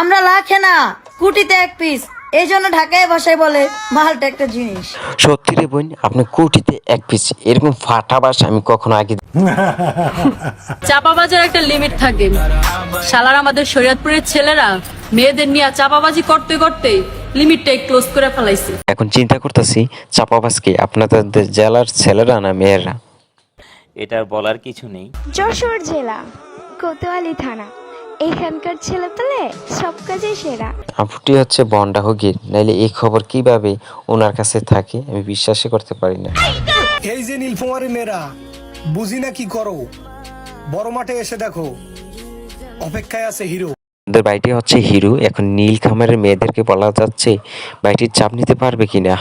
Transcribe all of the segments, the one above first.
আমরা লাখে না কোটিতে এক পিস, এই জন্য ঢাকায় ভাষায় বলে মালটা একটা জিনিস। সত্যি রে বোন, আপনি কোটিতে এক পিস, এরকম ফাটা বাস আমি কখনো আগে চাপাবাজের একটা লিমিট থাকে। শালার আমাদের শরীয়তপুরের ছেলেরা মেয়েদের নিয়ে চাপাবাজি করতে করতে লিমিটটাই ক্লোজ করে ফেলাইছে। এখন চিন্তা করতেছি চাপাবাজকে আপনাদের জেলার ছেলেরা না মেয়েরা। এটা বলার কিছু নেই। যশোর জেলা কোতোয়ালি থানা, এখানকার ছেলেপেলে সব কাজে সেরা। আপুটি হচ্ছে বন্ডা হগির, নাইলে এই খবর কিভাবে ওনার কাছে থাকে আমি বিশ্বাসই করতে পারি না। এই যে নীলফামারী মেয়েরা, বুঝি না কি করো, বড় মাঠে এসে দেখো, অপেক্ষায় আছে হিরো। ওদের বাড়িটি হচ্ছে হিরো। এখন নীল খামারের মেয়েদেরকে বলা যাচ্ছে বাড়িটির চাপ নিতে পারবে কিনা।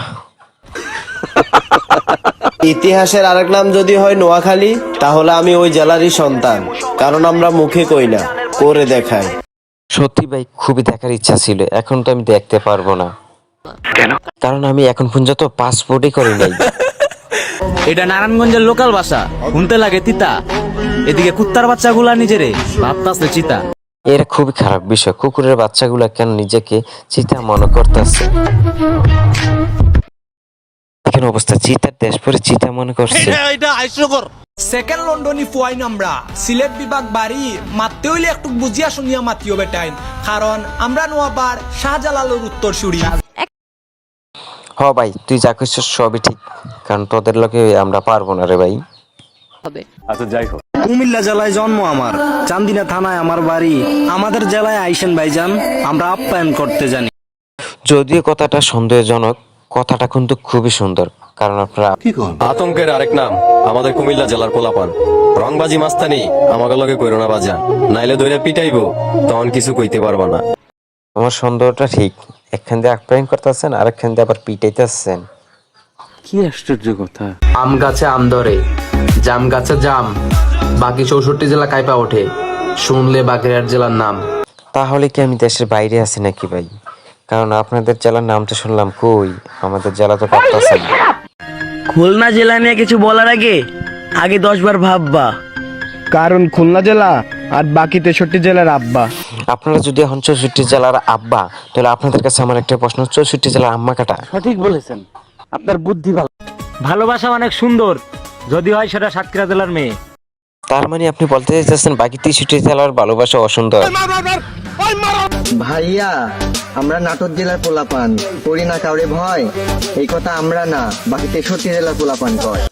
ইতিহাসের আরেক নাম যদি হয় নোয়াখালী, তাহলে আমি ওই জেলারই সন্তান, কারণ আমরা মুখে কই না, করে দেখাই। সত্যি ভাই, খুবই দেখার ইচ্ছা ছিল, এখন তো আমি দেখতে পারবো না। কেন? কারণ আমি এখন পর্যন্ত পাসপোর্টই করি নাই। এটা নারায়ণগঞ্জের লোকাল ভাষা, শুনতে লাগে তিতা। এদিকে কুত্তার বাচ্চাগুলা নিজেরে ভাবতাছে চিতা। এরা খুবই খারাপ বিষয়, কুকুরের বাচ্চাগুলা কেন নিজেকে চিতা মনে করতেছে। এখন অবস্থা, চিতার দেশ পরে চিতা মনে করছে। সেকেন্ড লন্ডনি ফুয়াইন আমরা সিলেট বিভাগ বাড়ি মারতে হইলে একটু বুঝিয়া শুনিয়া মাতিও বেটাইন, কারণ আমরা নোয়াবার শাহজালালের উত্তর সুরি। হ ভাই, তুই যা করছিস সবই ঠিক, কারণ তোদের লোকে আমরা পারবো না রে ভাই। আচ্ছা যাই হোক, কুমিল্লা জেলায় জন্ম আমার, চান্দিনা থানায় আমার বাড়ি। আমাদের জেলায় আইসেন ভাইজান, আমরা আপ্যায়ন করতে জানি। যদিও কথাটা সন্দেহজনক, কথাটা কিন্তু খুবই সুন্দর, কারণ আপনারা আতঙ্কের আরেক নাম আমাদের কুমিল্লা জেলার পোলাপান। রংবাজি মাস্তানি আমাকে লগে কইরো না বাজান, নাইলে ধরে পিটাইবো, তখন কিছু কইতে পারবা না। আমার সন্দেহটা ঠিক, একখান দিয়ে আপ্যায়ন করতেছেন আর একখান দিয়ে আবার পিটাইতেছেন। কি আশ্চর্য কথা। আম গাছে আম ধরে, জাম গাছে জাম, বাকি 64 জেলা কাইপা ওঠে, শুনলে বাগেরহাট জেলার নাম। তাহলে কি আমি দেশের বাইরে আছি নাকি ভাই? কারণ আপনাদের জেলার নামটা শুনলাম, কই আমাদের জেলা তো কাঁপতাছে না। খুলনা জেলা নিয়ে কিছু বলার আগে আগে 10 বার ভাববা, কারণ খুলনা জেলা আর বাকি 63 জেলার আব্বা। আপনারা যদি এখন 64 জেলার আব্বা, তাহলে আপনাদের কাছে আমার একটা প্রশ্ন, 64 জেলার আম্মা কাটা? সঠিক বলেছেন, আপনার বুদ্ধি ভালো। ভালোবাসা অনেক সুন্দর, যদি হয় সেটা সাতক্ষীরা জেলার মেয়ে। তার মানে আপনি বলতে চাইছেন বাকি 63 জেলার ভালোবাসা অসুন্দর? ভাইয়া, আমরা নাটোর জেলার পোলাপান, করি না কাউরে ভয়, এই কথা আমরা না, বাকি 63 জেলার পোলাপান কয়।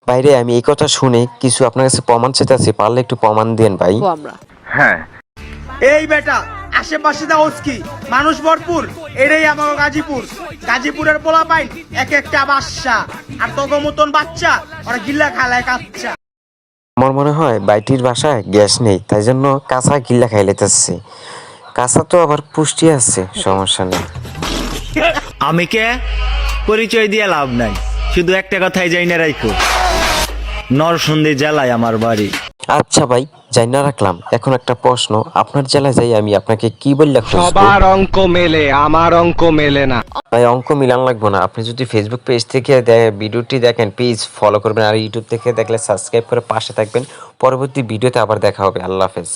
বাইরে আমি এই কথা শুনে কিছু আপনার কাছে প্রমাণ চাইতেছি, পারলে একটু প্রমাণ দেন ভাই। এই বেটা, আশেপাশে দা ওসকি মানুষ ভরপুর, এটাই আমার গাজীপুর। গাজীপুরের পোলা পাইন এক একটা বাচ্চা, আর তোগো মতন বাচ্চা ওরা গিল্লা খালায় কাচ্চা। আমার মনে হয় বাইটির বাসায় গ্যাস নেই, তাই জন্য কাঁচা গিল্লা খাই লেতেছে। কাঁচা তো আবার পুষ্টি আছে, সমস্যা নেই। আমি কে পরিচয় দিয়ে লাভ নাই, শুধু একটা কথাই যাই না রাখো, নরসিংদী জেলায় আমার বাড়ি। আচ্ছা ভাই, যাই না রাখলাম। এখন একটা প্রশ্ন, আপনার জেলায় যাই আমি আপনাকে কি বললে? সবার অঙ্ক মেলে, আমার অঙ্ক মেলে না। ভাই অঙ্ক মিলান লাগবো না, আপনি যদি ফেসবুক পেজ থেকে ভিডিওটি দেখেন পেজ ফলো করবেন, আর ইউটিউব থেকে দেখলে সাবস্ক্রাইব করে পাশে থাকবেন। পরবর্তী ভিডিওতে আবার দেখা হবে। আল্লাহ হাফেজ।